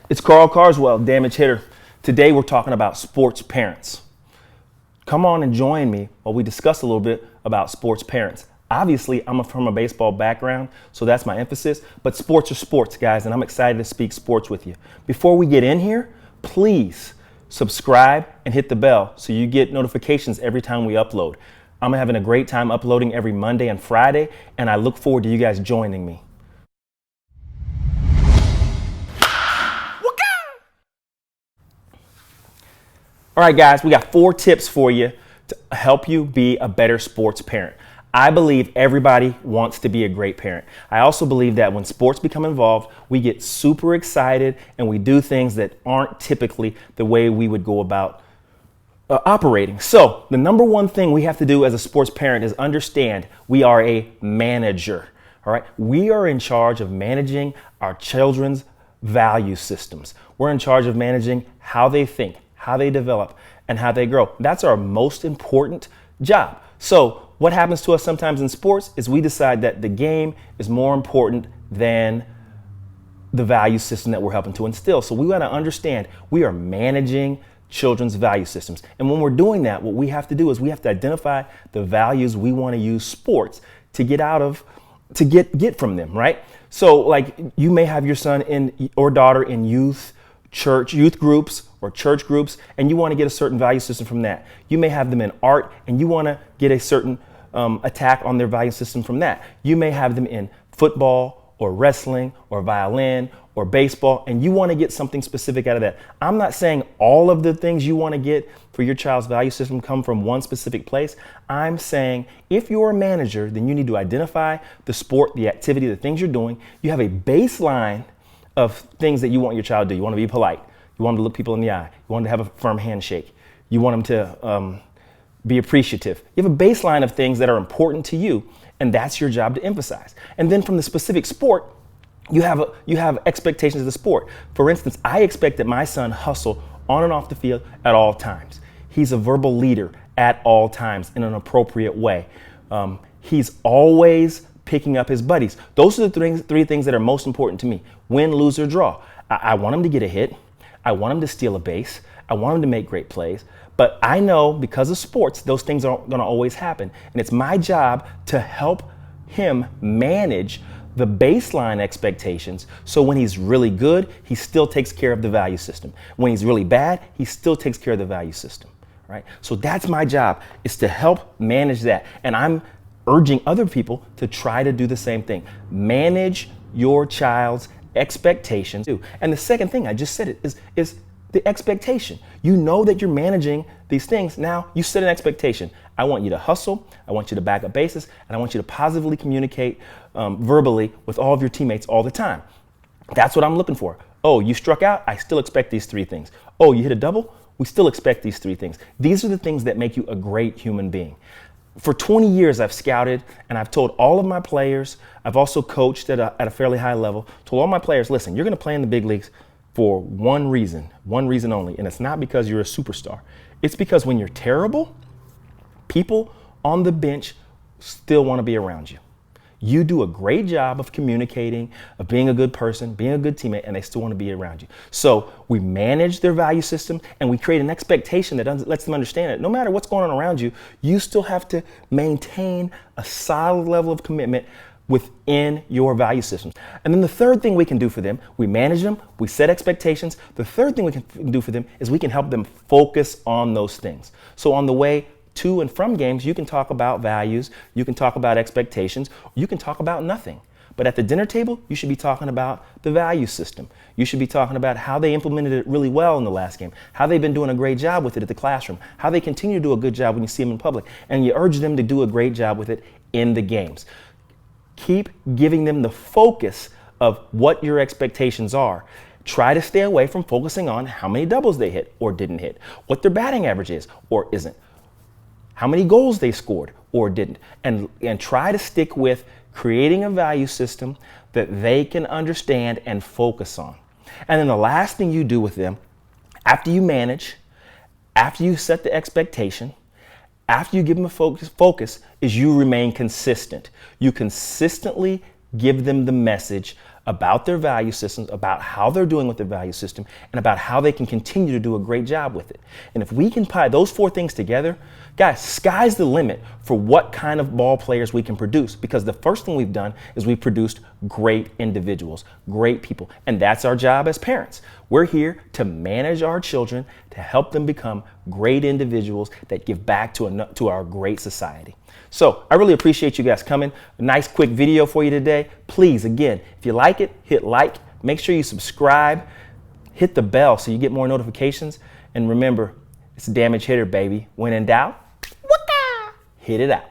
It's Karl Carswell, Damage Hitter. Today we're talking about sports parents. Come on and join me while we discuss a little bit about sports parents. Obviously, I'm from a baseball background, so that's my emphasis, but sports are sports, guys, and I'm excited to speak sports with you. Before we get in here, please subscribe and hit the bell so you get notifications every time we upload. I'm having a great time uploading every Monday and Friday, and I look forward to you guys joining me. All right, guys, we got 4 tips for you to help you be a better sports parent. I believe everybody wants to be a great parent. I also believe that when sports become involved, we get super excited and we do things that aren't typically the way we would go about operating. So the number one thing we have to do as a sports parent is understand we are a manager. All right, we are in charge of managing our children's value systems. We're in charge of managing how they think, how they develop, and how they grow. That's our most important job. So what happens to us sometimes in sports is we decide that the game is more important than the value system that we're helping to instill. So we got to understand we are managing children's value systems. And when we're doing that, what we have to do is we have to identify the values we want to use sports to get out of, to get from them, right? So like you may have your son or daughter in youth groups or church groups, and you want to get a certain value system from that. You may have them in art and you want to get a certain attack on their value system from that. You may have them in football or wrestling or violin or baseball, and you want to get something specific out of that. I'm not saying all of the things you want to get for your child's value system come from one specific place. I'm saying if you're a manager, then you need to identify the sport, the activity, the things you're doing. You have a baseline of things that you want your child to do. You want to be polite. You want them to look people in the eye. You want them to have a firm handshake. You want them to be appreciative. You have a baseline of things that are important to you, and that's your job to emphasize. And then from the specific sport, you have expectations of the sport. For instance, I expect that my son hustle on and off the field at all times. He's a verbal leader at all times in an appropriate way. He's always picking up his buddies. Those are the 3 things that are most important to me. Win, lose, or draw. I want him to get a hit. I want him to steal a base. I want him to make great plays. But I know because of sports, those things aren't going to always happen. And it's my job to help him manage the baseline expectations. So when he's really good, he still takes care of the value system. When he's really bad, he still takes care of the value system. Right? So that's my job, is to help manage that. And I'm urging other people to try to do the same thing. Manage your child's expectations. And the second thing, I just said it, is the expectation. You know that you're managing these things. Now you set an expectation. I want you to hustle. I want you to back up bases. And I want you to positively communicate verbally with all of your teammates all the time. That's what I'm looking for. Oh, you struck out. I still expect these 3 things. Oh, you hit a double. We still expect these 3 things. These are the things that make you a great human being. For 20 years, I've scouted and I've told all of my players, I've also coached at a fairly high level, told all my players, listen, you're going to play in the big leagues for one reason only. And it's not because you're a superstar. It's because when you're terrible, people on the bench still want to be around you. You do a great job of communicating, of being a good person, being a good teammate, and they still want to be around you. So we manage their value system and we create an expectation that lets them understand that no matter what's going on around you, you still have to maintain a solid level of commitment within your value system. And then the third thing we can do for them, we manage them, we set expectations. The third thing we can do for them is we can help them focus on those things. So on the way to and from games, you can talk about values, you can talk about expectations, you can talk about nothing. But at the dinner table, you should be talking about the value system. You should be talking about how they implemented it really well in the last game, how they've been doing a great job with it at the classroom, how they continue to do a good job when you see them in public, and you urge them to do a great job with it in the games. Keep giving them the focus of what your expectations are. Try to stay away from focusing on how many doubles they hit or didn't hit, what their batting average is or isn't, how many goals they scored or didn't, and try to stick with creating a value system that they can understand and focus on. And then the last thing you do with them, after you manage, after you set the expectation, after you give them a focus, is you remain consistent. You consistently give them the message about their value systems, about how they're doing with their value system, and about how they can continue to do a great job with it. And if we can tie those 4 things together, guys, sky's the limit for what kind of ball players we can produce, because the first thing we've done is we've produced great individuals, great people, and that's our job as parents. We're here to manage our children, to help them become great individuals that give back to our great society. So I really appreciate you guys coming. A nice quick video for you today. Please, again, if you like it, hit like, make sure you subscribe, hit the bell so you get more notifications. And remember, it's a damage hitter, baby. When in doubt, hit it out.